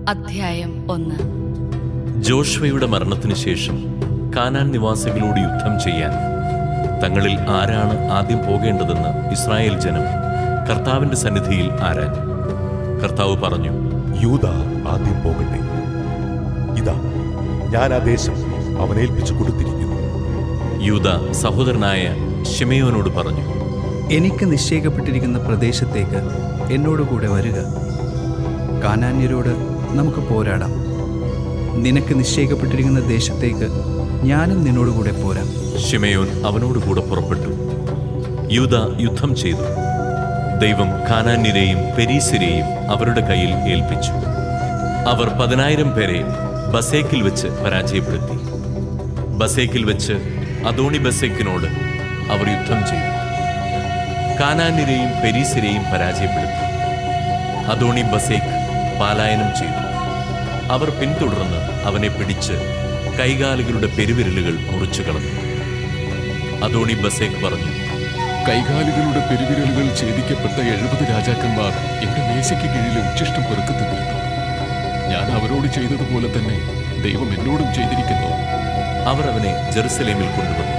അധ്യായം 1. ജോഷ്വയുടെ മരണത്തിനു ശേഷം കാനാൻ നിവാസികളോട് യുദ്ധം ചെയ്യാൻ തങ്ങളിൽ ആരാണ് ആദ്യം പോകേണ്ടതെന്ന് ഇസ്രായേൽ ജനം കർത്താവിന്റെ സന്നിധിയിൽ ആരാഞ്ഞു. കർത്താവ് പറഞ്ഞു, യൂദാ ആദ്യം പോകട്ടെ. ഇതാ, ഞാൻ ആ ദേശം അവനേൽപ്പിച്ചു കൊടുത്തിരിക്കുന്നു. യൂദാ സഹോദരനായ ശിമെയോനോട് പറഞ്ഞു, എനിക്ക് നിശ്ചയിക്കപ്പെട്ടിരിക്കുന്ന പ്രദേശത്തേക്ക് എന്നോടുകൂടെ വരിക. കാനാന്യരോട് നമുക്ക് പോരാടാം. നിനക്ക് നിശ്ചയിക്കപ്പെട്ടിരിക്കുന്ന ദേശത്തേക്ക് ഞാനും നിന്നോടുകൂടെ പോരാം. ശിമെയോൻ അവനോടുകൂടെ പുറപ്പെട്ടു. യൂദാ യുദ്ധം ചെയ്തു. ദൈവം കാനാന്യരെയും പെരീസ്യരെയും അവരുടെ കയ്യിൽ ഏൽപ്പിച്ചു. അവർ 10,000 പേരെ ബസേക്കിൽ വെച്ച് പരാജയപ്പെടുത്തി. ബസേക്കിൽ വെച്ച് അദോണി ബസേക്കിനോട് അവർ യുദ്ധം ചെയ്തു. കാനാന്യരെയും പെരീസ്യരെയും പരാജയപ്പെടുത്തി. അദോണി ബസേക്ക് പലായനം ചെയ്തു. അവർ പിന്തുടർന്ന് അവനെ പിടിച്ച് കൈകാലുകളുടെ പെരുവിരലുകൾ മുറിച്ചു കളഞ്ഞു. അദോണി ബസേക്ക് പറഞ്ഞു, കൈകാലുകളുടെ പെരുവിരലുകൾ ഛേദിക്കപ്പെട്ട 70 രാജാക്കന്മാർ എന്റെ മേശയ്ക്ക് കീഴിലെ ഉച്ഛിഷ്ടം പെറുക്കത്തിരുന്നു. ഞാൻ അവരോട് ചെയ്തതുപോലെ തന്നെ ദൈവം എന്നോടും ചെയ്തിരിക്കുന്നു. അവർ അവനെ ജെറുസലേമിൽ കൊണ്ടുവന്നു.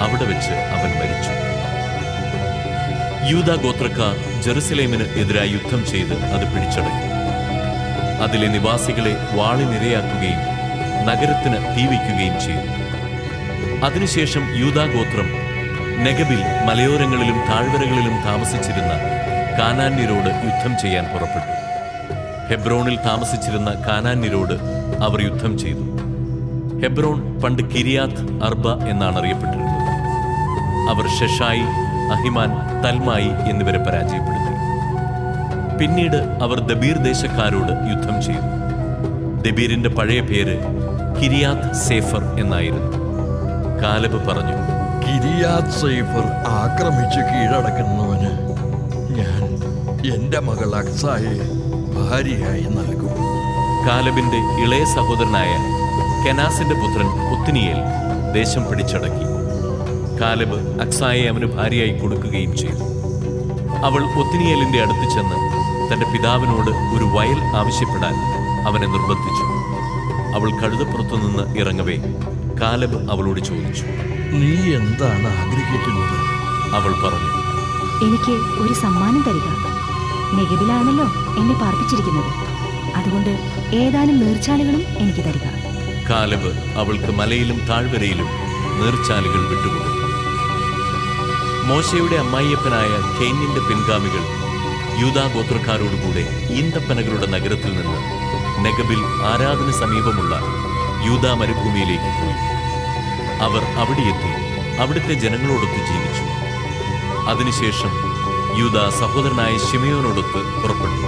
അവിടെ വെച്ച് അവൻ മരിച്ചു. യൂദാ ഗോത്രക്കാർ ജെറുസലേമിന് എതിരായി യുദ്ധം ചെയ്ത് അത് പിടിച്ചടക്കി. അതിലെ നിവാസികളെ വാളിനിരയാക്കുകയും നഗരത്തിന് തീവയ്ക്കുകയും ചെയ്തു. അതിനുശേഷം യൂദാ ഗോത്രം നെഗബിൽ മലയോരങ്ങളിലും താഴ്വരകളിലും താമസിച്ചിരുന്ന കാനാന്യരോട് യുദ്ധം ചെയ്യാൻ പുറപ്പെട്ടു. ഹെബ്രോണിൽ താമസിച്ചിരുന്ന കാനാന്യരോട് അവർ യുദ്ധം ചെയ്തു. ഹെബ്രോൺ പണ്ട് കിരിയാത്ത് അർബ എന്നാണ് അറിയപ്പെട്ടിരുന്നത്. അവർ ഷെഷായി, അഹിമാൻ, തൽമായി എന്നിവരെ പരാജയപ്പെടുത്തി. പിന്നീട് അവർ ദബീർ ദേശക്കാരോട് യുദ്ധം ചെയ്തു. ദബീറിന്റെ പഴയ പേര് കിരിയാത്ത് സേഫർ എന്നായിരുന്നു. കാലബ് പറഞ്ഞു, കിരിയാത്ത് സേഫർ ആക്രമിച്ച് കീഴടക്കുന്നവന് ഞാൻ എന്റെ മകൾ അക്സായെ ഭാര്യയായി നൽകും. കാലബിന്റെ ഇളയ സഹോദരനായ കെനാസിന്റെ പുത്രൻ ഒത്നിയേൽ ദേശം പിടിച്ചടക്കി. കാലബ് അക്സായെ അവന് ഭാര്യയായി കൊടുക്കുകയും ചെയ്തു. അവൾ ഒത്നിയേലിന്റെ അടുത്ത് ചെന്ന് തന്റെ പിതാവിനോട് ഒരു വയൽ ആവശ്യപ്പെടാൻ അവനെ നിർബന്ധിച്ചു. അവൾ കഴുതപ്പുറത്തുനിന്ന് ഇറങ്ങവേ കാലബ് അവളോട് ചോദിച്ചു, നീ എന്താണ് ആഗ്രഹിക്കുന്നത്? അവൾ പറഞ്ഞു, എനിക്ക് ഒരു സമ്മാനം തരിക. നെഗബിലാണല്ലോ എന്നെ പാർപ്പിച്ചിരിക്കുന്നത്. അതുകൊണ്ട് ഏതാനും നീർച്ചാലുകളും എനിക്ക് തരിക. കാലബ് അവൾക്ക് മലയിലും താഴ്വരയിലും നീർച്ചാലുകൾ വിട്ടുകൊടുത്തു. മോശയുടെ അമ്മായിയപ്പനായ കേന്യന്റെ പിൻഗാമികൾ യൂദാ ഗോത്രക്കാരോടുകൂടെ ഈന്തപ്പനകളുടെ നഗരത്തിൽ നിന്ന് നെഗബിൽ ആരാധന സമീപമുള്ള യൂദാ മരുഭൂമിയിലേക്ക് പോയി. അവർ അവിടെയെത്തി അവിടുത്തെ ജനങ്ങളോടൊത്ത് ജീവിച്ചു. അതിനുശേഷം യൂദാ സഹോദരനായ ശിമെയോനോടൊത്ത് പുറപ്പെട്ടു.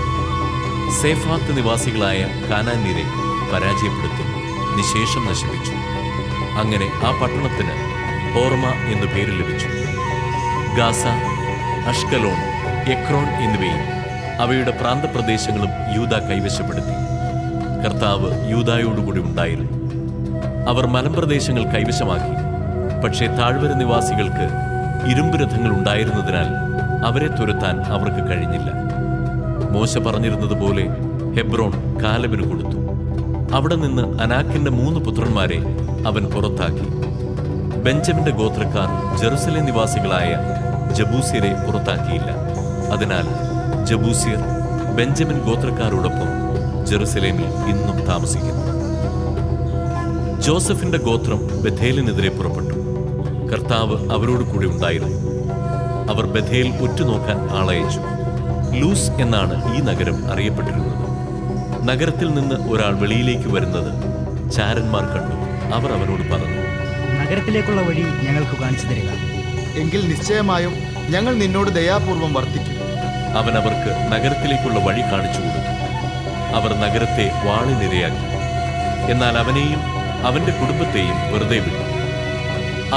സേഫാത്ത് നിവാസികളായ കാനാന്യരെ പരാജയപ്പെടുത്തി നിശേഷം നശിപ്പിച്ചു. അങ്ങനെ ആ പട്ടണത്തിന് ഹോർമ എന്നു പേര് ലഭിച്ചു. ഗാസ, അഷ്കലോൺ, എക്രോൺ എന്നിവയും അവയുടെ പ്രാന്തപ്രദേശങ്ങളും യൂദാ കൈവശപ്പെടുത്തി. കർത്താവ് യൂദായോടുകൂടി ഉണ്ടായിരുന്നു. അവർ മലമ്പ്രദേശങ്ങൾ കൈവശമാക്കി. പക്ഷേ താഴ്വര നിവാസികൾക്ക് ഇരുമ്പ് രഥങ്ങൾ ഉണ്ടായിരുന്നതിനാൽ അവരെ തുരത്താൻ അവർക്ക് കഴിഞ്ഞില്ല. മോശ പറഞ്ഞിരുന്നതുപോലെ ഹെബ്രോൺ കാലബിന് കൊടുത്തു. അവിടെ നിന്ന് അനാക്കിന്റെ 3 പുത്രന്മാരെ അവൻ പുറത്താക്കി. ബെഞ്ചമിന്റെ ഗോത്രക്കാർ ജെറുസലേം നിവാസികളായ ജബൂസ്യരെ പുറത്താക്കിയില്ല. അതിനാൽ ജബൂസ്യർ ബെഞ്ചമിൻ ഗോത്രക്കാരോടൊപ്പം ജെറുസലേമിൽ ഇന്നും താമസിക്കുന്നു. ജോസഫിന്റെ ഗോത്രം ബഥേലിനെതിരെ പുറപ്പെട്ടു. കർത്താവ് അവരോട് കൂടി ഉണ്ടായിരുന്നു. അവർ ബഥേൽ ഉറ്റുനോക്കാൻ ആളയച്ചു. ലൂസ് എന്നാണ് ഈ നഗരം അറിയപ്പെട്ടിരുന്നത്. നഗരത്തിൽ നിന്ന് ഒരാൾ വെളിയിലേക്ക് വരുന്നത് ചാരന്മാർ കണ്ടു. അവർ അവനോട് പറഞ്ഞു, നഗരത്തിലേക്കുള്ള വഴി ഞങ്ങൾക്ക് കാണിച്ചു തരിക. എങ്കിൽ നിശ്ചയമായും ഞങ്ങൾ നിന്നോട് ദയാപൂർവം വർത്തിക്കും. അവൻ അവർക്ക് നഗരത്തിലേക്കുള്ള വഴി കാണിച്ചു കൊടുത്തു. അവർ നഗരത്തെ വാളിനിരയാക്കി. എന്നാൽ അവനെയും അവന്റെ കുടുംബത്തെയും വെറുതെ വിട്ടു.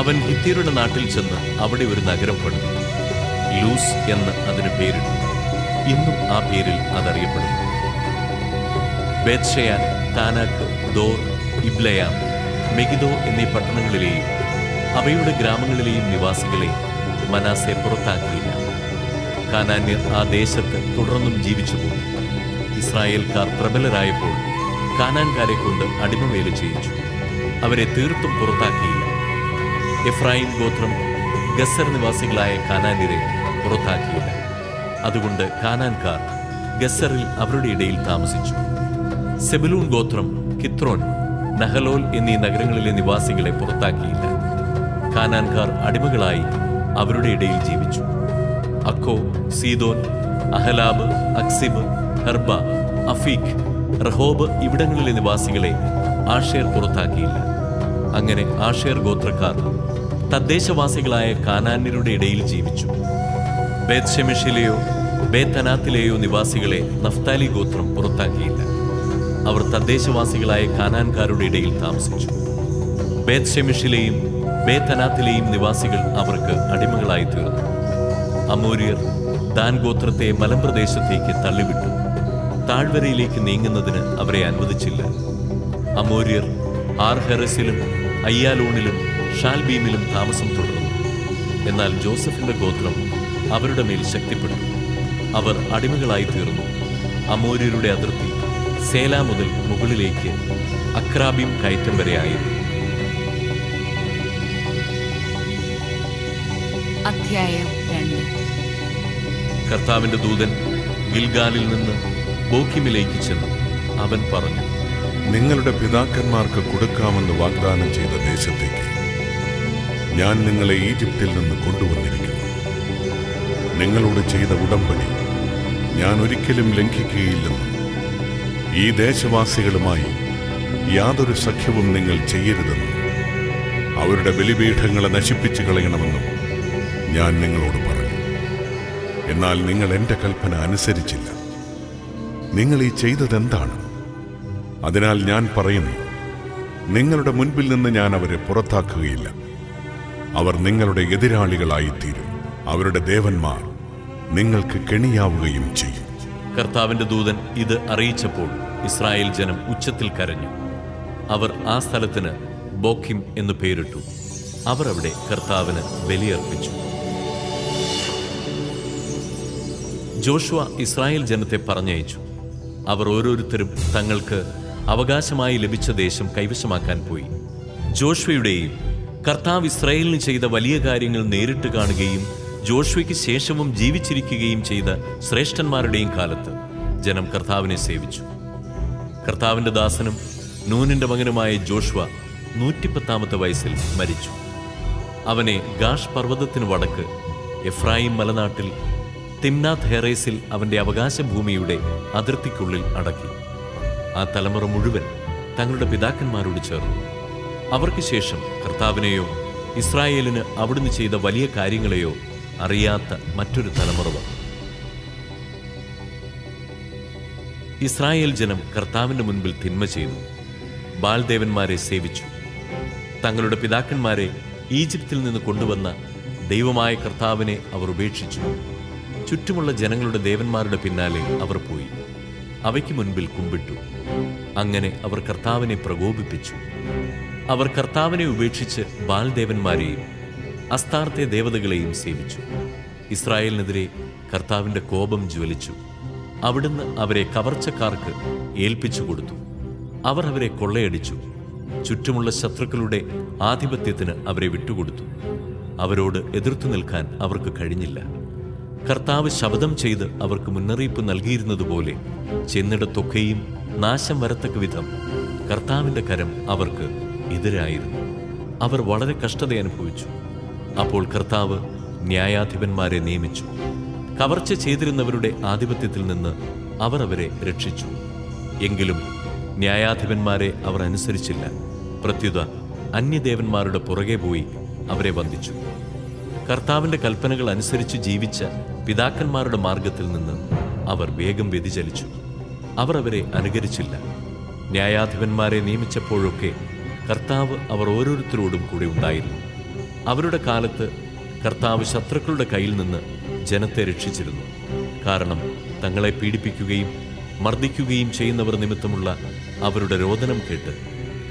അവൻ ഹിത്യരുടെ നാട്ടിൽ ചെന്ന് അവിടെ ഒരു നഗരം പണിതു. ലൂസ് എന്ന് അതിന് പേരിട്ടു. ഇന്നും ആ പേരിൽ അതറിയപ്പെടുന്നു. ബേത്ഷെയാൻ, താനാക്ക്, ദോർ, ഇബ്ലയാം, മെഗിദോ എന്നീ പട്ടണങ്ങളിലെയും അവയുടെ ഗ്രാമങ്ങളിലെയും നിവാസികളെ മനാസെ പുറത്താക്കിയില്ല. കാനാന്യർ ആ ദേശത്ത് തുടർന്നും ജീവിച്ചു പോകും. ഇസ്രായേൽക്കാർ പ്രബലരായപ്പോൾ കാനാൻകാരെ കൊണ്ട് അടിമവേല ചെയ്യിച്ചു. അവരെ തീർത്തും പുറത്താക്കിയില്ല. എഫ്രായിം ഗോത്രം ഗസ്സർ നിവാസികളായ കാനാന്യരെ പുറത്താക്കിയില്ല. അതുകൊണ്ട് കാനാൻകാർ ഗസ്സറിൽ അവരുടെ ഇടയിൽ താമസിച്ചു. സെബുലൂൻ ഗോത്രം കിത്രോൻ, നഹലോൽ എന്നീ നഗരങ്ങളിലെ നിവാസികളെ പുറത്താക്കിയില്ല. കാനാൻകാർ അടിമകളായി അവരുടെ ഇടയിൽ ജീവിച്ചു. അക്കോ, സീദോൻ, അഹലാബ്, അക്സിബ്, ഹെർബ, അഫീഖ്, റഹോബ് ഇവിടങ്ങളിലെ നിവാസികളെ ആഷേർ പുറത്താക്കിയില്ല. അങ്ങനെ ആഷേർ ഗോത്രക്കാർ തദ്ദേശവാസികളായ കാനാന്യരുടെ ഇടയിൽ ജീവിച്ചു. ബേത്ത്ശെമെഷിലെയോ ബേത്തനാത്തിലെയോ നിവാസികളെ നഫ്താലി ഗോത്രം പുറത്താക്കിയില്ല. അവർ തദ്ദേശവാസികളായ കാനാൻകാരുടെ ഇടയിൽ താമസിച്ചു. ബേത്ത്ശെമെഷിലെയും ബേത്തനാത്തിലെയും നിവാസികൾ അവർക്ക് അടിമകളായി തീർന്നു. അമോര്യർ ദാൻ ഗോത്രത്തെ മലമ്പ്രദേശത്തേക്ക് തള്ളിവിട്ടു. താഴ്വരയിലേക്ക് നീങ്ങുന്നതിന് അവരെ അനുവദിച്ചില്ല. അമോര്യർ ആർഹെറസിലും അയ്യാലോണിലും ഷാൽബീമിലും താമസം തുടർന്നു. എന്നാൽ ജോസഫിന്റെ ഗോത്രം അവരുടെ മേൽ ശക്തിപ്പെട്ടു. അവർ അടിമകളായി തീർന്നു. അമോര്യരുടെ അതിർത്തി സേല മുതൽ മുകളിലേക്ക് അക്രാബീം കയറ്റം വരെ ആയിരുന്നു. അധ്യായം 2. കർത്താവിന്റെ ദൂതൻ ഗിൽഗാലിൽ നിന്ന് ബോക്കിമിലേക്ക് ചെന്നു. അവൻ പറഞ്ഞു, നിങ്ങളുടെ പിതാക്കന്മാർക്ക് കൊടുക്കാമെന്ന് വാഗ്ദാനം ചെയ്ത ദേശത്തേക്ക് ഞാൻ നിങ്ങളെ ഈജിപ്തിൽ നിന്ന് കൊണ്ടുവന്നിരിക്കുന്നു. നിങ്ങളോട് ചെയ്ത ഉടമ്പടി ഞാൻ ഒരിക്കലും ലംഘിക്കുകയില്ലെന്നും ഈ ദേശവാസികളുമായി യാതൊരു സഖ്യവും നിങ്ങൾ ചെയ്യരുതെന്നും അവരുടെ ബലിപീഠങ്ങളെ നശിപ്പിച്ചു കളയണമെന്നും ഞാൻ നിങ്ങളോട് പറഞ്ഞു. എന്നാൽ നിങ്ങൾ എൻ്റെ കൽപ്പന അനുസരിച്ചില്ല. നിങ്ങൾ ഈ ചെയ്തതെന്താണ്? അതിനാൽ ഞാൻ പറയുന്നു, നിങ്ങളുടെ മുൻപിൽ നിന്ന് ഞാൻ അവരെ പുറത്താക്കുകയില്ല. അവർ നിങ്ങളുടെ എതിരാളികളായിത്തീരും. അവരുടെ ദേവന്മാർ നിങ്ങൾക്ക് കെണിയാവുകയും ചെയ്യും. കർത്താവിന്റെ ദൂതൻ ഇത് അറിയിച്ചപ്പോൾ ഇസ്രായേൽ ജനം ഉച്ചത്തിൽ കരഞ്ഞു. അവർ ആ സ്ഥലത്തിന് ബോക്കിം എന്ന് പേരിട്ടു. അവർ അവിടെ കർത്താവിന് ബലിയർപ്പിച്ചു. ജോഷുവ ഇസ്രായേൽ ജനത്തെ പറഞ്ഞയച്ചു. അവർ ഓരോരുത്തരും തങ്ങൾക്ക് അവകാശമായി ലഭിച്ച ദേശം കൈവശമാക്കാൻ പോയി. ജോഷുവയുടെയും കർത്താവ് ഇസ്രായേലിന് ചെയ്ത വലിയ കാര്യങ്ങൾ നേരിട്ട് കാണുകയും ജോഷുവയ്ക്ക് ശേഷവും ജീവിച്ചിരിക്കുകയും ചെയ്ത ശ്രേഷ്ഠന്മാരുടെയും കാലത്ത് ജനം കർത്താവിനെ സേവിച്ചു. കർത്താവിന്റെ ദാസനും നൂനിന്റെ മകനുമായ ജോഷുവ 110 വയസ്സിൽ മരിച്ചു. അവനെ ഗാഷ് പർവ്വതത്തിനു വടക്ക് എഫ്രായിം മലനാട്ടിൽ തിംനാത്ത് ഹെറേസിൽ അവന്റെ അവകാശഭൂമിയുടെ അതിർത്തിക്കുള്ളിൽ അടക്കി. ആ തലമുറ മുഴുവൻ തങ്ങളുടെ പിതാക്കന്മാരോട് ചേർന്നു. അവർക്ക് ശേഷം കർത്താവിനെയോ ഇസ്രായേലിന് അവിടുന്ന് ചെയ്ത വലിയ കാര്യങ്ങളെയോ അറിയാത്ത മറ്റൊരു തലമുറ വന്നു. ഇസ്രായേൽ ജനം കർത്താവിന്റെ മുൻപിൽ തിന്മ ചെയ്തു. ബാൽദേവന്മാരെ സേവിച്ചു. തങ്ങളുടെ പിതാക്കന്മാരെ ഈജിപ്തിൽ നിന്ന് കൊണ്ടുവന്ന ദൈവമായ കർത്താവിനെ അവർ ഉപേക്ഷിച്ചു. ചുറ്റുമുള്ള ജനങ്ങളുടെ ദേവന്മാരുടെ പിന്നാലെ അവർ പോയി അവയ്ക്ക് മുൻപിൽ കുമ്പിട്ടു. അങ്ങനെ അവർ കർത്താവിനെ പ്രകോപിപ്പിച്ചു. അവർ കർത്താവിനെ ഉപേക്ഷിച്ച് ബാൽദേവന്മാരെയും അസ്താർത്തെ ദേവതകളെയും സേവിച്ചു. ഇസ്രായേലിനെതിരെ കർത്താവിന്റെ കോപം ജ്വലിച്ചു. അവിടുന്ന് അവരെ കവർച്ചക്കാർക്ക് ഏൽപ്പിച്ചു കൊടുത്തു. അവർ അവരെ കൊള്ളയടിച്ചു. ചുറ്റുമുള്ള ശത്രുക്കളുടെ ആധിപത്യത്തിന് അവരെ വിട്ടുകൊടുത്തു. അവരോട് എതിർത്തു നിൽക്കാൻ അവർക്ക് കഴിഞ്ഞില്ല. കർത്താവ് ശപഥം ചെയ്ത് അവർക്ക് മുന്നറിയിപ്പ് നൽകിയിരുന്നതുപോലെ ചെന്നിടത്തൊക്കെയും നാശം വരത്തക്ക വിധം കർത്താവിന്റെ കരം അവർക്ക് എതിരായിരുന്നു. അവർ വളരെ കഷ്ടത അനുഭവിച്ചു. അപ്പോൾ കർത്താവ് ന്യായാധിപന്മാരെ നിയമിച്ചു. കവർച്ച ചെയ്തിരുന്നവരുടെ ആധിപത്യത്തിൽ നിന്ന് അവർ അവരെ രക്ഷിച്ചു. എങ്കിലും ന്യായാധിപന്മാരെ അവർ അനുസരിച്ചില്ല. പ്രത്യുത അന്യദേവന്മാരുടെ പുറകെ പോയി അവരെ വന്ദിച്ചു. കർത്താവിന്റെ കൽപ്പനകൾ അനുസരിച്ച് ജീവിച്ച പിതാക്കന്മാരുടെ മാർഗത്തിൽ നിന്ന് അവർ വേഗം വ്യതിചലിച്ചു. അവർ അവരെ അനുകരിച്ചില്ല. ന്യായാധിപന്മാരെ നിയമിച്ചപ്പോഴൊക്കെ കർത്താവ് അവർ ഓരോരുത്തരോടും കൂടെ ഉണ്ടായിരുന്നു. അവരുടെ കാലത്ത് കർത്താവ് ശത്രുക്കളുടെ കയ്യിൽ നിന്ന് ജനത്തെ രക്ഷിച്ചിരുന്നു. കാരണം തങ്ങളെ പീഡിപ്പിക്കുകയും മർദ്ദിക്കുകയും ചെയ്യുന്നവർ നിമിത്തമുള്ള അവരുടെ രോദനം കേട്ട്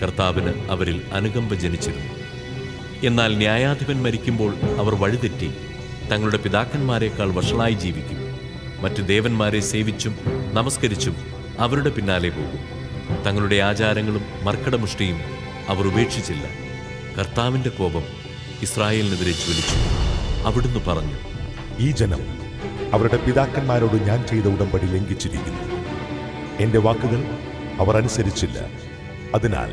കർത്താവിന് അവരിൽ അനുകമ്പ ജനിച്ചിരുന്നു. എന്നാൽ ന്യായാധിപൻ മരിക്കുമ്പോൾ അവർ വഴിതെറ്റി തങ്ങളുടെ പിതാക്കന്മാരെക്കാൾ വഷളായി ജീവിക്കും. മറ്റു ദേവന്മാരെ സേവിച്ചും നമസ്കരിച്ചും അവരുടെ പിന്നാലെ പോകും. തങ്ങളുടെ ആചാരങ്ങളും മർക്കടമുഷ്ടിയും അവർ ഉപേക്ഷിച്ചില്ല. കർത്താവിൻ്റെ കോപം ഇസ്രായേലിനെതിരെ ജ്വലിച്ചു. അവിടുന്ന് പറഞ്ഞു, ഈ ജനം അവരുടെ പിതാക്കന്മാരോട് ഞാൻ ചെയ്ത ഉടമ്പടി ലംഘിച്ചിരിക്കുന്നു. എന്റെ വാക്കുകൾ അവർ അനുസരിച്ചില്ല. അതിനാൽ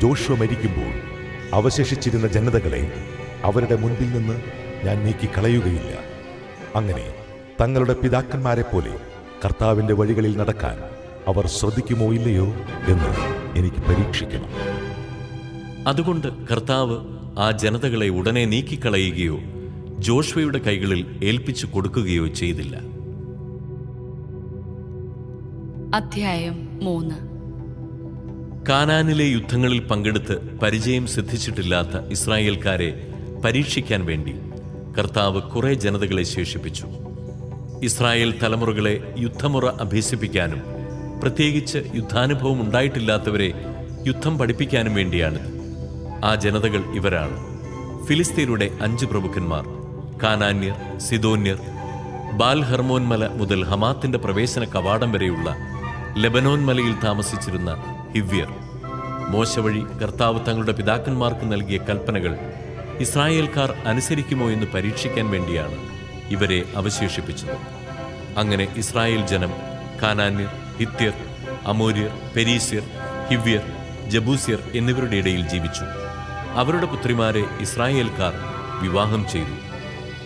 ജോഷുവ മരിക്കുമ്പോൾ അവശേഷിച്ചിരുന്ന ജനതകളെ അവരുടെ മുൻപിൽ നിന്ന് ഞാൻ നീക്കിക്കളയുകയില്ല. അങ്ങനെ തങ്ങളുടെ പിതാക്കന്മാരെ പോലെ കർത്താവിന്റെ വഴികളിൽ നടക്കാൻ അവർ ശ്രദ്ധിക്കുമോ ഇല്ലയോ എന്ന് എനിക്ക് പരീക്ഷിക്കണം. അതുകൊണ്ട് കർത്താവ് ആ ജനതകളെ ഉടനെ നീക്കിക്കളയുകയോ ജോഷുവയുടെ കൈകളിൽ ഏൽപ്പിച്ചു കൊടുക്കുകയോ ചെയ്തില്ല. അധ്യായം 3. കാനാനിലെ യുദ്ധങ്ങളിൽ പങ്കെടുത്ത് പരിചയം സിദ്ധിച്ചിട്ടില്ലാത്ത ഇസ്രായേൽക്കാരെ പരീക്ഷിക്കാൻ വേണ്ടി കർത്താവ് കുറെ ജനതകളെ ശേഷിപ്പിച്ചു. ഇസ്രായേൽ തലമുറകളെ യുദ്ധമുറ അഭ്യസിപ്പിക്കാനും പ്രത്യേകിച്ച് യുദ്ധാനുഭവം ഉണ്ടായിട്ടില്ലാത്തവരെ യുദ്ധം പഠിപ്പിക്കാനും വേണ്ടിയാണിത്. ആ ജനതകൾ ഇവരാണ്: ഫിലിസ്തീനയുടെ 5 പ്രഭുക്കന്മാർ, കാനാന്യർ, സിദോന്യർ, ബാൽ ഹെർമോൻ മല മുതൽ ഹമാത്തിന്റെ പ്രവേശന കവാടം വരെയുള്ള ലെബനോൻ മലയിൽ താമസിച്ചിരുന്ന ഹിവ്യർ. മോശ വഴി കർത്താവ് തങ്ങളുടെ പിതാക്കന്മാർക്ക് നൽകിയ കൽപ്പനകൾ ഇസ്രായേൽക്കാർ അനുസരിക്കുമോ എന്ന് പരീക്ഷിക്കാൻ വേണ്ടിയാണ് ഇവരെ അവശേഷിപ്പിച്ചത്. അങ്ങനെ ഇസ്രായേൽ ജനം കാനാന്യർ, ഹിത്യർ, അമോര്യർ, പെരീസ്യർ, ഹിവ്യർ, ജബൂസ്യർ എന്നിവരുടെ ഇടയിൽ ജീവിച്ചു. അവരുടെ പുത്രിമാരെ ഇസ്രായേൽക്കാർ വിവാഹം ചെയ്തു.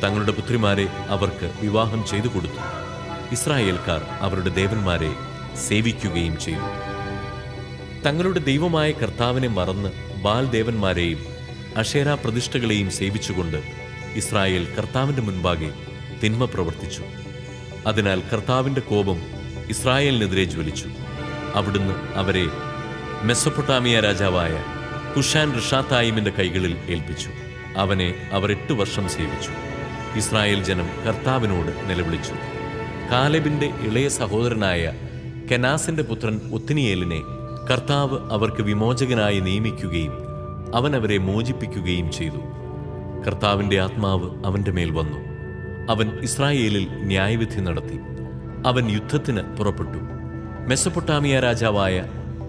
തങ്ങളുടെ പുത്രിമാരെ അവർക്ക് വിവാഹം ചെയ്തു കൊടുത്തു. ഇസ്രായേൽക്കാർ അവരുടെ ദേവന്മാരെ സേവിക്കുകയും ചെയ്തു. തങ്ങളുടെ ദൈവമായ കർത്താവിനെ മറന്ന് ബാൽ ദേവന്മാരെയും അഷേരാ പ്രതിഷ്ഠകളെയും സേവിച്ചുകൊണ്ട് ഇസ്രായേൽ കർത്താവിന്റെ മുൻപാകെ തിന്മ പ്രവർത്തിച്ചു. അതിനാൽ കർത്താവിന്റെ കോപം ഇസ്രായേലിനെതിരെ ജ്വലിച്ചു. അവിടുന്ന് അവരെ മെസൊപ്പൊട്ടാമിയ രാജാവായ കുഷാൻ റിഷാത്തായിമിന്റെ കൈകളിൽ ഏൽപ്പിച്ചു. അവനെ അവർ 8 വർഷം സേവിച്ചു. ഇസ്രായേൽ ജനം കർത്താവിനോട് നിലവിളിച്ചു. കാലെബിന്റെ ഇളയ സഹോദരനായ കെനാസിന്റെ പുത്രൻ ഒത്നിയേലിനെ കർത്താവ് അവർക്ക് വിമോചകനായി നിയമിക്കുകയും അവൻ അവരെ മോചിപ്പിക്കുകയും ചെയ്തു. കർത്താവിന്റെ ആത്മാവ് അവന്റെ മേൽ വന്നു. അവൻ ഇസ്രായേലിൽ ന്യായവിധി നടത്തി. അവൻ യുദ്ധത്തിന് പുറപ്പെട്ടു. മെസൊപ്പൊട്ടാമിയ രാജാവായ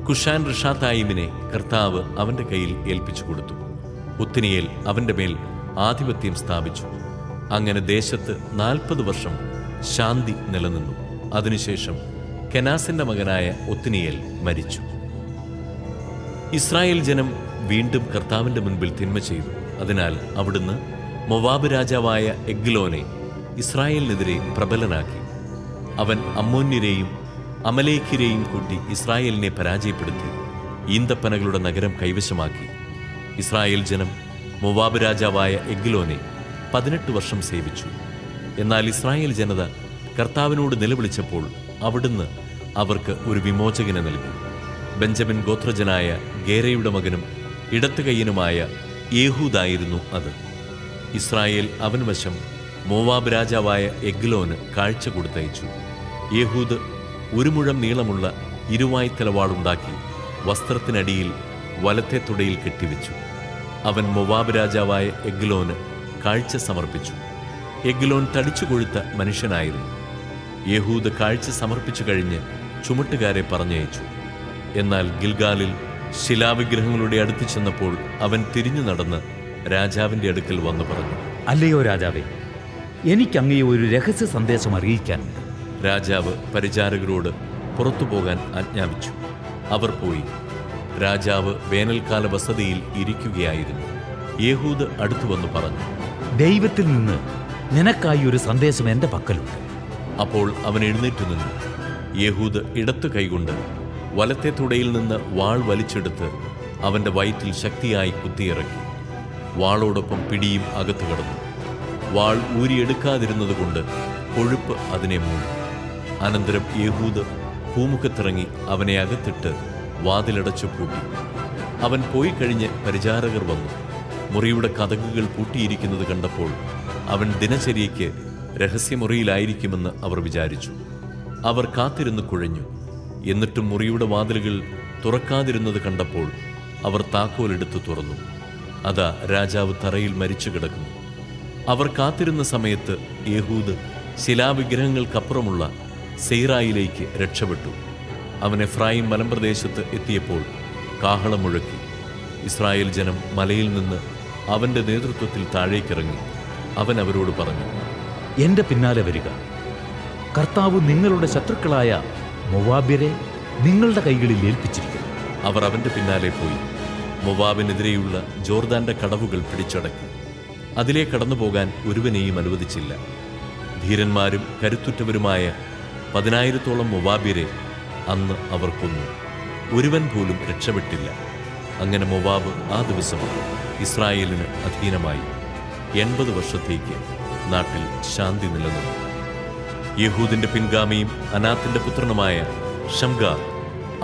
കുഷാൻ റിഷാത്തായിമിനെ കർത്താവ് അവന്റെ കയ്യിൽ ഏൽപ്പിച്ചു കൊടുത്തു. ഒത്നിയേൽ അവന്റെ മേൽ ആധിപത്യം സ്ഥാപിച്ചു. അങ്ങനെ ദേശത്ത് 40 വർഷം ശാന്തി നിലനിന്നു. അതിനുശേഷം കെനാസിന്റെ മകനായ ഒത്നിയേൽ മരിച്ചു. ഇസ്രായേൽ ജനം വീണ്ടും കർത്താവിന്റെ മുൻപിൽ തിന്മ ചെയ്തു. അതിനാൽ അവിടുന്ന് മൊവാബ് രാജാവായ എഗ്ലോനെ ഇസ്രായേലിനെതിരെ പ്രബലനാക്കി. അവൻ അമ്മോന്യരെയും അമലേഖ്യരെയും കൂട്ടി ഇസ്രായേലിനെ പരാജയപ്പെടുത്തി ഈന്തപ്പനകളുടെ നഗരം കൈവശമാക്കി. ഇസ്രായേൽ ജനം മൊവാബ് രാജാവായ എഗ്ലോനെ 18 വർഷം സേവിച്ചു. എന്നാൽ ഇസ്രായേൽ ജനത കർത്താവിനോട് നിലവിളിച്ചപ്പോൾ അവിടുന്ന് അവർക്ക് ഒരു വിമോചകനെ നൽകി. ബെഞ്ചമിൻ ഗോത്രജനായ ഗേരയുടെ മകനും ഇടത്ത് കയ്യനുമായ യേഹൂദായിരുന്നു അത്. ഇസ്രായേൽ അവൻ വശം മോവാബ് രാജാവായ എഗ്ലോന് കാഴ്ച കൊടുത്തയച്ചു. യേഹൂദ് 1 മുഴം നീളമുള്ള ഇരുവായ്ത്തലവാളുണ്ടാക്കി വസ്ത്രത്തിനടിയിൽ വലത്തെ തുടയിൽ കെട്ടിവെച്ചു. അവൻ മൊവാബ് രാജാവായ എഗ്ലോന് കാഴ്ച സമർപ്പിച്ചു. എഗ്ലോൻ തടിച്ചു കൊഴുത്ത മനുഷ്യനായിരുന്നു. യേഹൂദ് കാഴ്ച സമർപ്പിച്ചു കഴിഞ്ഞ് ചുമട്ടുകാരെ പറഞ്ഞയച്ചു. എന്നാൽ ഗിൽഗാലിൽ ശിലാവിഗ്രഹങ്ങളുടെ അടുത്ത് ചെന്നപ്പോൾ അവൻ തിരിഞ്ഞു നടന്ന് രാജാവിന്റെ അടുക്കൽ വന്നു പറഞ്ഞു, അല്ലയോ രാജാവേ, എനിക്കങ്ങയെ ഒരു രഹസ്യ സന്ദേശം അറിയിക്കാനുണ്ട്. രാജാവ് പരിചാരകരോട് പുറത്തു പോകാൻ ആജ്ഞാപിച്ചു. അവർ പോയി. രാജാവ് വേനൽക്കാല വസതിയിൽ ഇരിക്കുകയായിരുന്നു. യേഹൂദ് അടുത്തു വന്നു പറഞ്ഞു, ദൈവത്തിൽ നിന്ന് നിനക്കായി ഒരു സന്ദേശം എന്റെ പക്കലുണ്ട്. അപ്പോൾ അവൻ എഴുന്നേറ്റു നിന്നു. യേഹൂദ് ഇടത്തു കൈകൊണ്ട് വലത്തെ തുടയിൽ നിന്ന് വാൾ വലിച്ചെടുത്ത് അവന്റെ വയറ്റിൽ ശക്തിയായി കുത്തിയിറക്കി. വാളോടൊപ്പം പിടിയും അകത്തു കടന്നു. വാൾ ഊരിയെടുക്കാതിരുന്നതുകൊണ്ട് കൊഴുപ്പ് അതിനെ മൂടി. അനന്തരം യേഹൂദ് പൂമുഖത്തിറങ്ങി അവനെ അകത്തിട്ട് വാതിലടച്ചു പൂട്ടി. അവൻ പോയി കഴിഞ്ഞ് പരിചാരകർ വന്നു. മുറിയുടെ കതകുകൾ പൂട്ടിയിരിക്കുന്നത് കണ്ടപ്പോൾ അവൻ ദിനചര്യയ്ക്ക് രഹസ്യമുറിയിലായിരിക്കുമെന്ന് അവർ വിചാരിച്ചു. അവർ കാത്തിരുന്ന് കുഴഞ്ഞു. എന്നിട്ടും മുറിയുടെ വാതിലുകൾ തുറക്കാതിരുന്നത് കണ്ടപ്പോൾ അവർ താക്കോലെടുത്ത് തുറന്നു. അതാ രാജാവ് തറയിൽ മരിച്ചു കിടക്കുന്നു. അവർ കാത്തിരുന്ന സമയത്ത് യേഹൂദ് ശിലാവിഗ്രഹങ്ങൾക്കപ്പുറമുള്ള സെയ്റായിലേക്ക് രക്ഷപ്പെട്ടു. അവൻ എഫ്രായിം മലമ്പ്രദേശത്ത് എത്തിയപ്പോൾ കാഹളം മുഴക്കി. ഇസ്രായേൽ ജനം മലയിൽ നിന്ന് അവൻ്റെ നേതൃത്വത്തിൽ താഴേക്കിറങ്ങി. അവൻ അവരോട് പറഞ്ഞു, എൻ്റെ പിന്നാലെ വരിക. കർത്താവ് നിങ്ങളുടെ ശത്രുക്കളായ മൊവാബ്യരെ നിങ്ങളുടെ കൈകളിൽ ഏൽപ്പിച്ചിരിക്കുന്നു. അവർ അവൻ്റെ പിന്നാലെ പോയി മൊവാബിനെതിരെയുള്ള ജോർദാന്റെ കടവുകൾ പിടിച്ചടക്കി. അതിലേ കടന്നുപോകാൻ ഒരുവനെയും അനുവദിച്ചില്ല. ധീരന്മാരും കരുത്തുറ്റവരുമായ 10,000-ഓളം മൊവാബ്യരെ അന്ന് അവർ കൊന്നു. ഒരുവൻ പോലും രക്ഷപ്പെട്ടില്ല. അങ്ങനെ മൊവാബ് ആ ദിവസം ഇസ്രായേലിന് അധീനമായി. 80 വർഷത്തേക്ക് നാട്ടിൽ ശാന്തി നിലനിന്നു. യഹൂദിന്റെ പിൻഗാമിയും അനാത്തിന്റെ പുത്രനുമായ ഷംഗാർ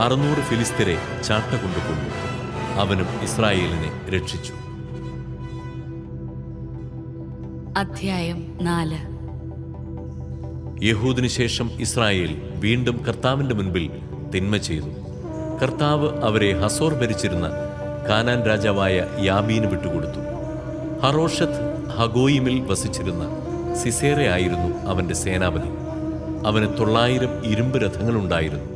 600 ഫിലിസ്തീനെ ചാട്ട കൊണ്ട് കൊന്നു. അവനും ഇസ്രായേലിനെ രക്ഷിച്ചു. അധ്യായം 4. യഹൂദിനു ശേഷം ഇസ്രായേൽ വീണ്ടും കർത്താവിന്റെ മുൻപിൽ തിന്മ ചെയ്തു. കർത്താവ് അവരെ ഹസോർ ഭരിച്ചിരുന്ന കാനാൻ രാജാവായ യാബീന് വിട്ടുകൊടുത്തു. ഹറോഷത്ത് ഹഗോയിമിൽ വസിച്ചിരുന്ന സിസേറെ ആയിരുന്നു അവന്റെ സേനാപതി. അവന് 900 ഇരുമ്പ് രഥങ്ങളുണ്ടായിരുന്നു.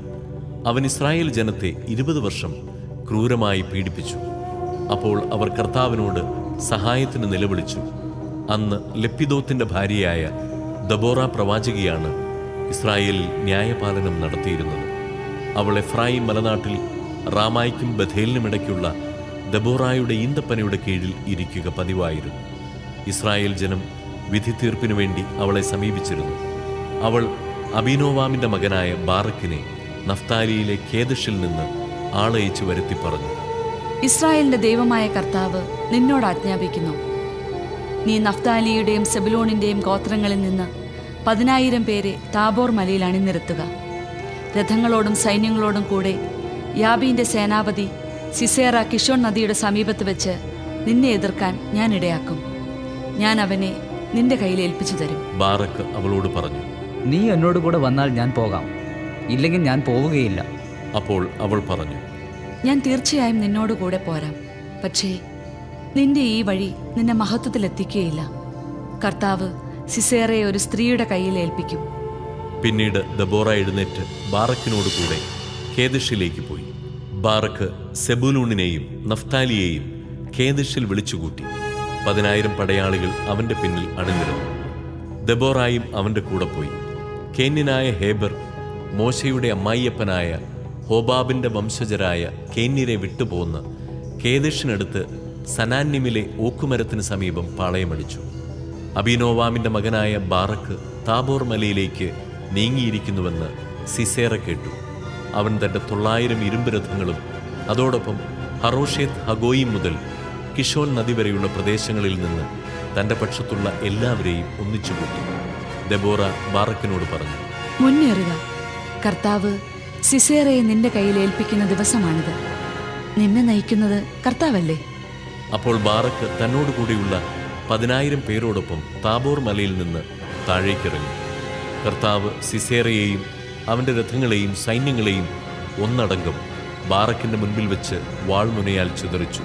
അവൻ ഇസ്രായേൽ ജനത്തെ 20 വർഷം ക്രൂരമായി പീഡിപ്പിച്ചു. അപ്പോൾ അവർ കർത്താവിനോട് സഹായത്തിന് നിലവിളിച്ചു. അന്ന് ലപ്പിദോത്തിന്റെ ഭാര്യയായ ദബോറ പ്രവാചകിയാണ് ഇസ്രായേലിൽ ന്യായപാലനം നടത്തിയിരുന്നത്. അവൾ എഫ്രായിം മലനാട്ടിൽ റാമായ്ക്കും ബഥേലിനും ഇടയ്ക്കുള്ള ദബോറായുടെ ഈന്തപ്പനയുടെ കീഴിൽ ഇരിക്കുക പതിവായിരുന്നു. ഇസ്രായേൽ ജനം വിധി തീർപ്പിനു വേണ്ടി അവളെ സമീപിച്ചിരുന്നു. അവൾ അബീനോവാമിന്റെ മകനായ ബാറക്കിനെ നഫ്താലിയിലെ കേദഷിൽ നിന്ന് ആളയച്ചു വരുത്തി പറഞ്ഞു, ഇസ്രായേലിന്റെ ദൈവമായ കർത്താവ് നിന്നോട് ആജ്ഞാപിക്കുന്നു, നീ നഫ്താലിയുടെയും സെബുലോണിന്റെയും ഗോത്രങ്ങളിൽ നിന്ന് 10,000 പേരെ താബോർ മലയിൽ അണിനിരത്തുക. രഥങ്ങളോടും സൈന്യങ്ങളോടും കൂടെ യാബീന്റെ സേനാപതി സിസേറ കിഷോൺ നദിയുടെ സമീപത്ത് വെച്ച് നിന്നെ എതിർക്കാൻ ഞാൻ ഇടയാക്കും. ഞാൻ അവനെ നിന്റെ കയ്യിൽ ഏൽപ്പിച്ചു തരും. ബാറക്ക് അവളോട് പറഞ്ഞു, നീ എന്നോട് കൂടെ വന്നാൽ ഞാൻ പോകാം, ഇല്ലെങ്കിൽ ഞാൻ പോവുകയില്ല. അപ്പോൾ അവൾ പറഞ്ഞു, ഞാൻ തീർച്ചയായും നിന്നോട് കൂടെ പോരാം. പക്ഷേ നിന്റെ ഈ വഴി നിന്നെ മഹത്വത്തിലെത്തിക്കുകയില്ല. കർത്താവ് സിസേറയെ ഒരു സ്ത്രീയുടെ കയ്യിൽ ഏൽപ്പിക്കും. പിന്നീട് ദബോറ എഴുന്നേറ്റ് ബാറക്കിനോട് കൂടെ കേദഷിലേക്ക് പോയി. ബാറക്ക് സെബൂലൂണിനെയും നഫ്താലിയെയും കേദഷിൽ വിളിച്ചുകൂട്ടി. 10,000 പടയാളികൾ അവന്റെ പിന്നിൽ അണിനിരന്നു. ദബോറായും അവന്റെ കൂടെ പോയി. കേന്യനായ ഹേബർ മോശയുടെ അമ്മായിയപ്പനായ ഹോബാബിന്റെ വംശജരായ കേന്യരെ വിട്ടുപോന്ന് കേദഷിനടുത്ത് സനാന്യമിലെ ഓക്കുമരത്തിന് സമീപം പാളയമടിച്ചു. അബീനോവാമിന്റെ മകനായ ബാറക്ക് താബോർ മലയിലേക്ക് നീങ്ങിയിരിക്കുന്നുവെന്ന് സിസേറ കേട്ടു. അവൻ തന്റെ 900 ഇരുമ്പ് രഥങ്ങളും അതോടൊപ്പം ഹറോഷേത്ത് ഹഗോയിം മുതൽ കിഷോൻ നദി വരെയുള്ള പ്രദേശങ്ങളിൽ നിന്ന് തന്റെ പക്ഷത്തുള്ള എല്ലാവരെയും ഒന്നിച്ചുകൂട്ടി. ദബോറ ബാറക്കിനോട് പറഞ്ഞു, മുന്നേറുക. കർത്താവ് സിസേറയെ നിന്റെ കയ്യിൽ ഏൽപ്പിക്കുന്ന ദിവസമാണിത്. നിന്നെ നയിക്കുന്നത് കർത്താവല്ലേ? അപ്പോൾ ബാറക്ക് തന്നോട് കൂടിയുള്ള 10,000 പേരോടൊപ്പം താബോർ മലയിൽ നിന്ന് താഴേക്കിറങ്ങി. കർത്താവ് സിസേറയെയും അവന്റെ രഥങ്ങളെയും സൈന്യങ്ങളെയും ഒന്നടങ്കം ബാറക്കിന്റെ മുൻപിൽ വെച്ച് വാൾമുനയാൽ ചിതറിച്ചു.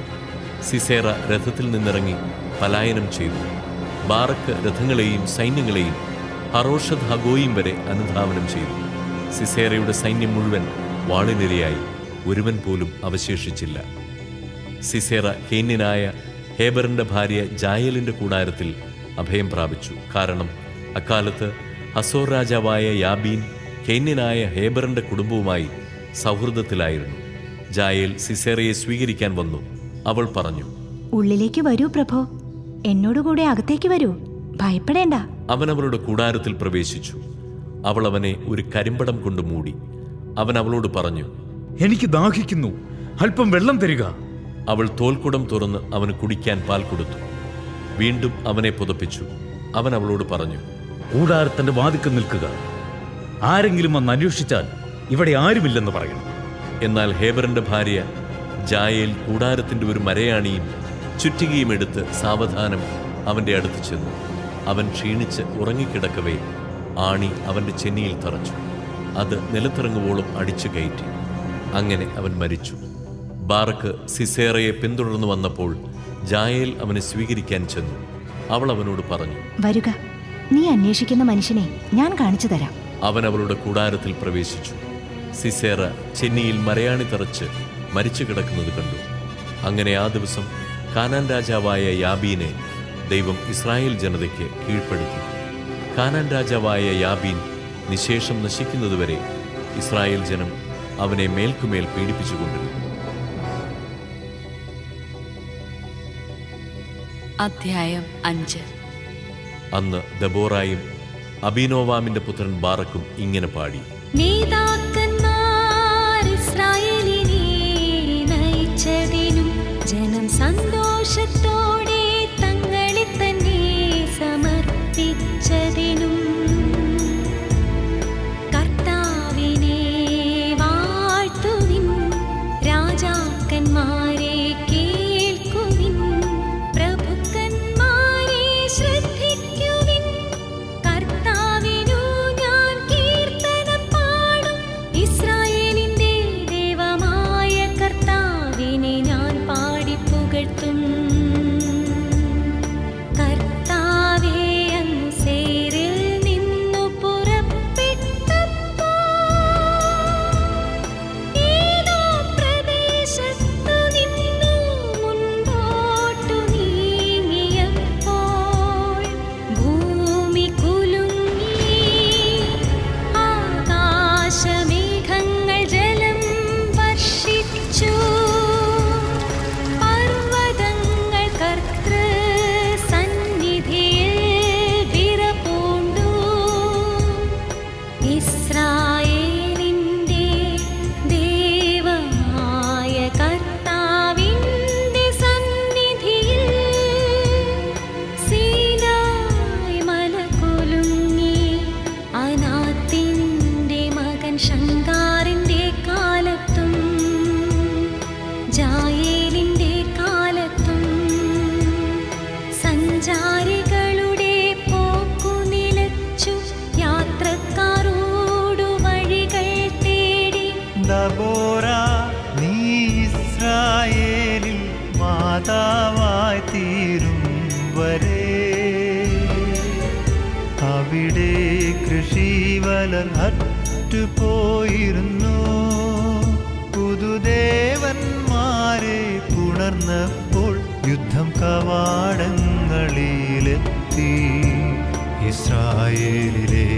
സിസേറ രഥത്തിൽ നിന്നിറങ്ങി പലായനം ചെയ്തു. ബാറക്ക് രഥങ്ങളെയും സൈന്യങ്ങളെയും ഹറോഷത്ത് ഹഗോയിം വരെ അനുധാവനം ചെയ്തു. സിസേറയുടെ സൈന്യം മുഴുവൻ വാളിനിരയായി. ഒരുവൻ പോലും അവശേഷിച്ചില്ല. സിസേറ കേന്യനായ ഹേബറിന്റെ ഭാര്യ ജായലിന്റെ കൂടാരത്തിൽ അഭയം പ്രാപിച്ചു. കാരണം അക്കാലത്ത് ഹസോർ രാജാവായ യാബീൻ കേന്യനായ ഹേബറിന്റെ കുടുംബവുമായി സൗഹൃദത്തിലായിരുന്നു. ജായേൽ സിസേറയെ സ്വീകരിക്കാൻ വന്നു. അവൾ പറഞ്ഞു, ഉള്ളിലേക്ക് വരൂ പ്രഭോ, എന്നോടുകൂടെ അകത്തേക്ക് വരൂ, ഭയപ്പെടേണ്ട. അവൻ അവളുടെ കൂടാരത്തിൽ പ്രവേശിച്ചു. അവൾ അവനെ ഒരു കരിമ്പടം കൊണ്ട് മൂടി. അവൻ അവളോട് പറഞ്ഞു, എനിക്ക് ദാഹിക്കുന്നു, അല്പം വെള്ളം തരിക. അവൾ തോൽക്കുടം തുറന്ന് അവന് കുടിക്കാൻ പാൽ കൊടുത്തു. വീണ്ടും അവനെ പുതപ്പിച്ചു. അവൻ അവളോട് പറഞ്ഞു, കൂടാരത്തിന്റെ വാതിക്കൽ നിൽക്കുക. ആരെങ്കിലും വന്ന് അന്വേഷിച്ചാൽ ഇവിടെ ആരുമില്ലെന്ന് പറയണം. എന്നാൽ ഹേബറിന്റെ ഭാര്യ ജായേൽ കൂടാരത്തിന്റെ ഒരു മരയാണിയും ചുറ്റികയും എടുത്ത് സാവധാനം അവന്റെ അടുത്ത് ചെന്നു. അവൻ ക്ഷീണിച്ച് ഉറങ്ങിക്കിടക്കവേ ആണി അവന്റെ ചെന്നിയിൽ തറച്ചു. അത് നിലത്തിറങ്ങുവോളം അടിച്ചു കയറ്റി. അങ്ങനെ അവൻ മരിച്ചു. ബാറക്ക് സിസേറയെ പിന്തുടർന്നു വന്നപ്പോൾ ജായേൽ അവനെ സ്വീകരിക്കാൻ ചെന്നു. അവൾ അവനോട് പറഞ്ഞു, വരുക, നീ അന്വേഷിക്കുന്ന മനുഷ്യനെ ഞാൻ കാണിച്ചു തരാം. അവൻ അവളുടെ കൂടാരത്തിൽ പ്രവേശിച്ചു. സിസേറ ചെന്നിയിൽ മരയാണി തറച്ച് മരിച്ചു കിടക്കുന്നത് കണ്ടു. അങ്ങനെ ആ ദിവസം കാനാൻ രാജാവായ യാബീനെ ദൈവം ഇസ്രായേൽ ജനതയ്ക്ക് കീഴ്പ്പെടുത്തി. കാനാൻ രാജാവായ യാബീൻ നിശേഷം നശിക്കുന്നതുവരെ ഇസ്രായേൽ ജനം അവനെ മേൽക്കുമേൽ പീഡിപ്പിച്ചുകൊണ്ടിരുന്നു. അധ്യായം 5. അന്ന് ദബോറായും അബീനോവാമിന്റെ പുത്രൻ ബാറക്കും ഇങ്ങനെ പാടി: നേതാക്കന്മാർ ഇസ്രായേലിനെ നയിച്ചതിനും ജനം സന്തോഷത്തോടെ തങ്ങളെ തന്നെ സമർപ്പിച്ചതിനും കർത്താവിനെ വാഴ്ത്തുവിൻ, രാജാക്കന്മാരെ കേൾക്കുവിൻ, പ്രഭുക്കന്മാരെ ശ്രദ്ധിക്കുവിൻ. കർത്താവിനു ഞാൻ കീർത്തനം പാടും, ഇസ്രായേലിന്റെ ദൈവമായ കർത്താവിനെ ഞാൻ പാടി പുകഴ്ത്തും. കർത്താവേ, അങ്ങ് സേരിൽ നിന്നു പുറപ്പെട്ടപ്പോൾ, ഏതോ പ്രദേശത്തു നിന്നു മുൻപോട്ടു നീങ്ങിയപ്പോൾ ഭൂമി കുലുങ്ങി, ആകാശമേഘങ്ങൾ ജലം വർഷിച്ചു, പർവ്വതങ്ങൾ കർത്തൃസന്നിധിയിൽ വിറപൂണ്ടു. ഇസ്രായേലിന്റെ ദൈവമായ കർത്താവിന്റെ സന്നിധിയിൽ സീനായ് മല കുലുങ്ങി. അനാത്തിന്റെ മകൻ ശങ്കാറിന്റെ കാലത്തും ജായേലിന്റെ കാലത്തും സഞ്ചാരികളുടെ പോക്കു നിലച്ചു, യാത്രക്കാരോടു വഴികൾ തേടി. ദബോറ, നീ ഇസ്രായേലിൽ മാതാവായി തീരും വരെ അവിടെ കൃഷിവലർ അറ്റുപോയിരുന്നു. പുതുദേവന്മാരെ പുണർന്നപ്പോൾ യുദ്ധം കവാടങ്ങളിലെത്തി. ഇസ്രായേലിലെ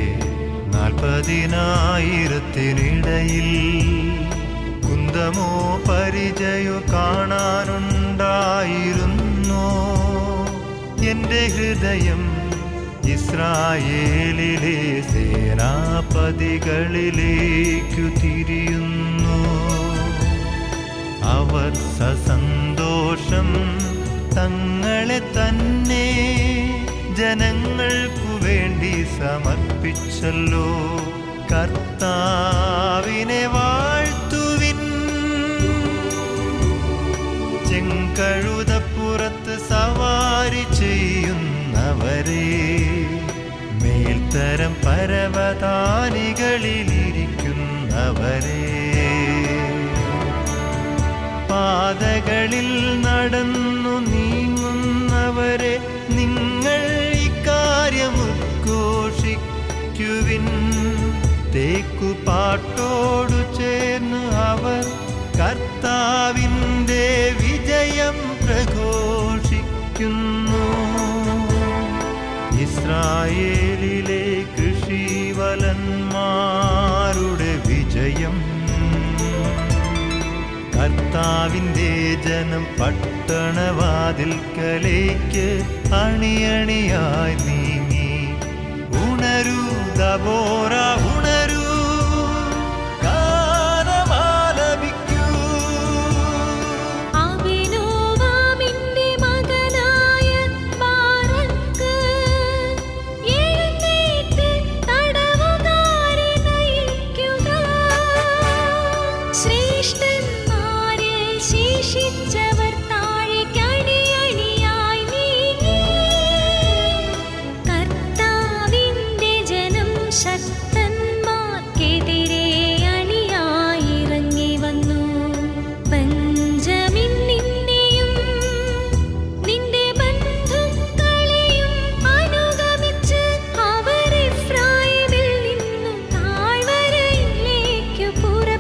40,000-ത്തിനിടയിൽ കുന്തമോ പരിചയോ കാണാനുണ്ടായിരുന്നോ? എന്റെ ഹൃദയം ഇസ്രായേലിലെ സേനാപതികളിലേക്കു തിരിയുന്നു. അവർ സസന്തോഷം തങ്ങളെ തന്നെ ജനങ്ങൾക്കു വേണ്ടി സമർപ്പിച്ചല്ലോ. കർത്താവിനെ വാഴ്ത്തുവിൻ, ചെങ്കഴുതപ്പുറത്ത് സവാരി ചെയ്യുന്നവരെ, മേൽത്തരം പരവതാനികളിലിരിക്കുന്നവരെ, പാതകളിൽ നടന്നു നീങ്ങുന്നവരെ, നിങ്ങൾ ഇക്കാര്യം ഉദ്ഘോഷിക്കുവിൻ. തേക്കുപാട്ടോടു ചേർന്ന് അവർ കർത്താവിൻ്റെ വിജയം പ്രഘോഷിക്കുന്നു. ഇസ്രായേലിലെ കൃഷിവലന്മാരുടെ വിജയം. കർത്താവിൻ്റെ ജനം പട്ടണവാതിൽക്കലേക്ക് അണിയണിയായി നീങ്ങി. ഉണരൂ ദബോറ, ഉണരൂ, ഗാനമാലപിക്കൂ. അബീനോവാമിന്റെ മകനായ ബാറക്ക് എഴുന്നേറ്റ് തടവുകാരെ നയിക്കുക. ശ്രേഷ്ഠന്മാരിൽ ശേഷിച്ചവർ താഴേക്കണിയണിയായി നീങ്ങി. കർത്താവിന്റെ ജനം ശക്തന്മാർക്കെതിരെ അണിയായിറങ്ങി വന്നു. ബെഞ്ചമിൻ നിന്നെയും നിന്റെ ബന്ധുക്കളെയും അനുഗമിച്ച് അവർ എഫ്രായിമിൽ നിന്നു താഴ്വരയിലേക്കു പുറപ്പെട്ടു.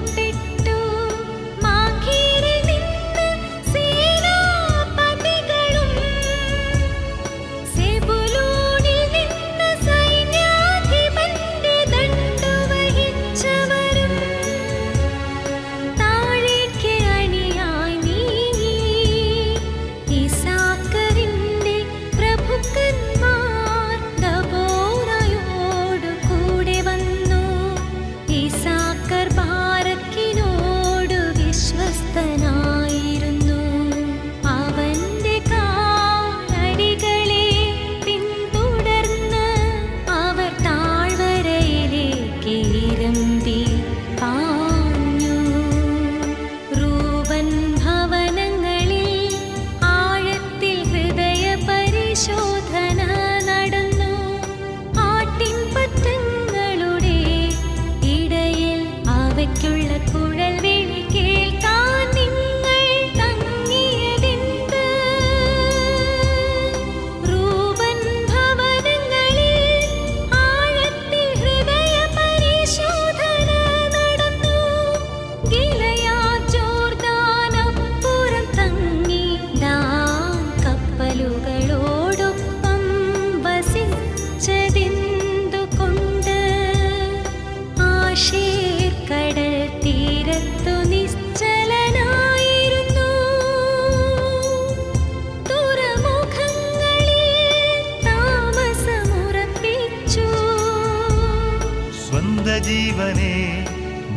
ജീവനെ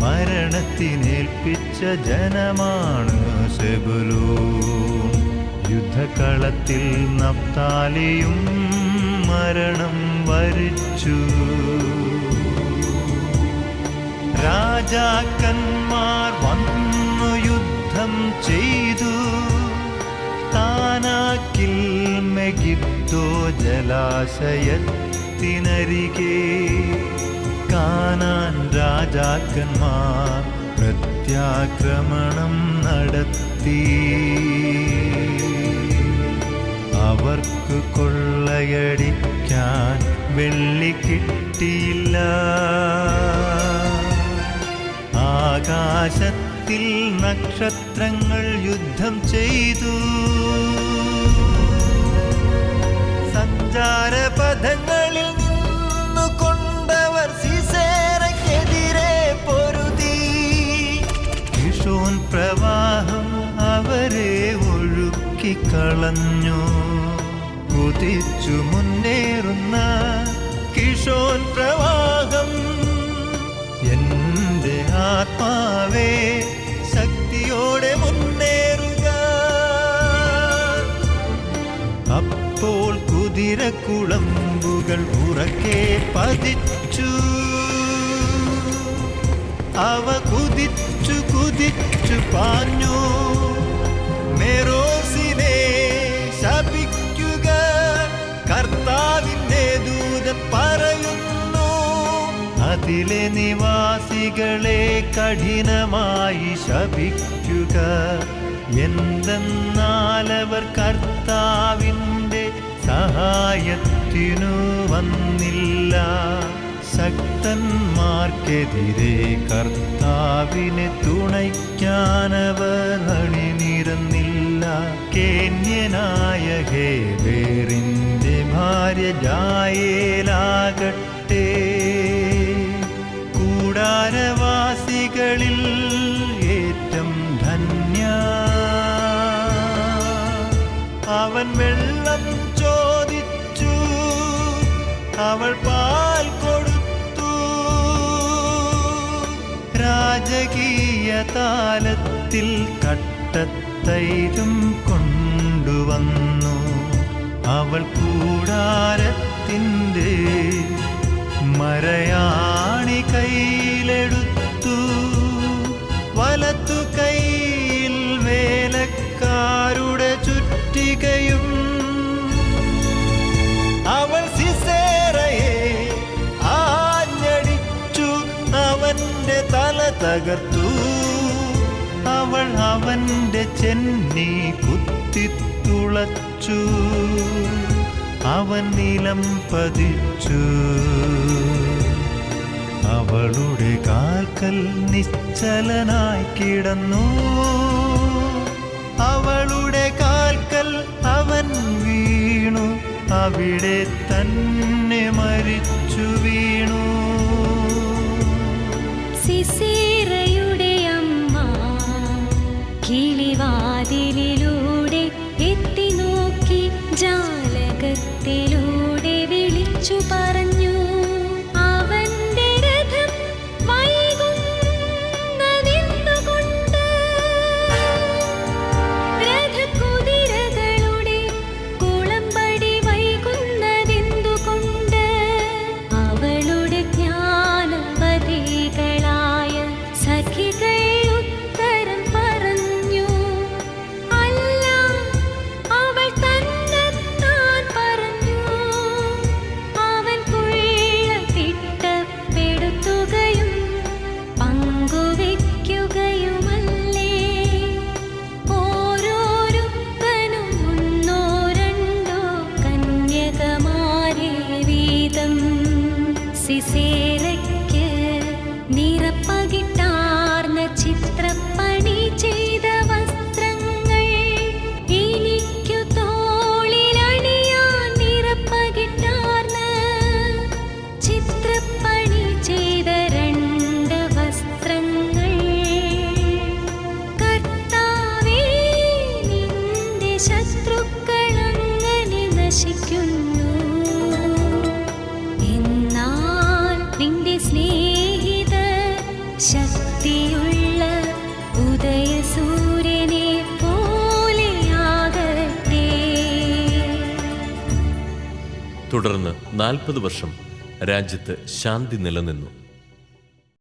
മരണത്തിനേൽപ്പിച്ച ജനമാണ് സെബുലൂൻ. യുദ്ധകളത്തിൽ നഫ്താലിയും മരണം വരിച്ചു. രാജാക്കന്മാർ വന്നു യുദ്ധം ചെയ്തു. താനാക്കിൽ മെഗിദ്ദോ ജലാശയത്തിനരികെ കാനാൻ രാജാക്കന്മാർ പ്രത്യാക്രമണം നടത്തി. അവർക്ക് കൊള്ളയടിക്കാൻ വെള്ളി കിട്ടിയില്ല. ആകാശത്തിൽ നക്ഷത്രങ്ങൾ യുദ്ധം ചെയ്തു. സഞ്ചാരപഥങ്ങളിൽ നിന്നു കൊണ്ടവർ സിസേറയ്ക്കെതിരെ പൊരുതി. കിഷോൻ പ്രവാഹം അവരെ ഒഴുക്കിക്കളഞ്ഞു. കുതിച്ചു മുന്നേറുന്ന കിഷോൻ പ്രവാഹം, എന്റെ ആത്മാവേ ശക്തിയോടെ മുന്നേറുക. അപ്പോൾ കുതിരക്കുളമ്പുകൾ ഉറക്കെ പതിച്ചു. അവ കുതിച്ചു കുതിച്ചു പാഞ്ഞു. മെറോസിനെ ശപിക്കുക. കർത്താവിന്റെ ദൂതൻ പറയുന്നു, അതിലെ നിവാസികളെ കഠിനമായി ശപിക്കുക. എന്തെന്നാലവർ കർത്താവിൻ്റെ സഹായത്തിനു വന്നില്ല. ശക്തന്മാർക്കെതിരെ കർത്താവിനെ തുണയ്ക്കാനവർ അണിനിരന്നില്ല. കേന്യനായ ഹേബേറിന്റെ ഭാര്യ ജായേലാകട്ടെ കൂടാരവാസികളിൽ ഏറ്റം ധന്യ. അവൻ വെള്ളം ചോദിച്ചു, അവൾ പാൽ കൊടുത്തു. രാജകീയ താലത്തിൽ കട്ടത്തൈരും കൊണ്ടുവന്നു. അവൾ കൂടാരത്തിൻ്റെ മരയാണി കയ്യിലെടുത്തു. വലത്തു കൈയിൽ വേലക്കാരുടെ ചുറ്റികയും. അവൾ സിസേറയെ ആഞ്ഞടിച്ചു, അവന്റെ തല തകർത്തു. അവൾ അവന്റെ ചെന്നി കുത്തിത്തുളച്ചു. അവൻ നിലം പതിച്ചു. അവളുടെ കാൽക്കൽ നിശ്ചലനായി കിടന്നു. അവളുടെ കാൽക്കൽ അവൻ വീണു. അവിടെ തന്നെ മരിച്ചു വീണു. സിസേറയുടെ അമ്മ കിളിവാതിലിലൂടെ എത്തി നോക്കി. ജാലകത്തിലൂടെ വിളിച്ചു പറഞ്ഞു, അവന്റെ രഥം വൈകുന്നതെന്തുകൊണ്ട്? രഥകുതിരകളുടെ കുളമ്പടി വൈകുന്നതെന്തുകൊണ്ട്? അവളുടെ ജ്ഞാനവതികളായ ശക്തിയുള്ള ഉദയസൂര്യനെ പോലെയാകട്ടെ. തുടർന്ന് 40 വർഷം രാജ്യത്ത് ശാന്തി നിലനിന്നു.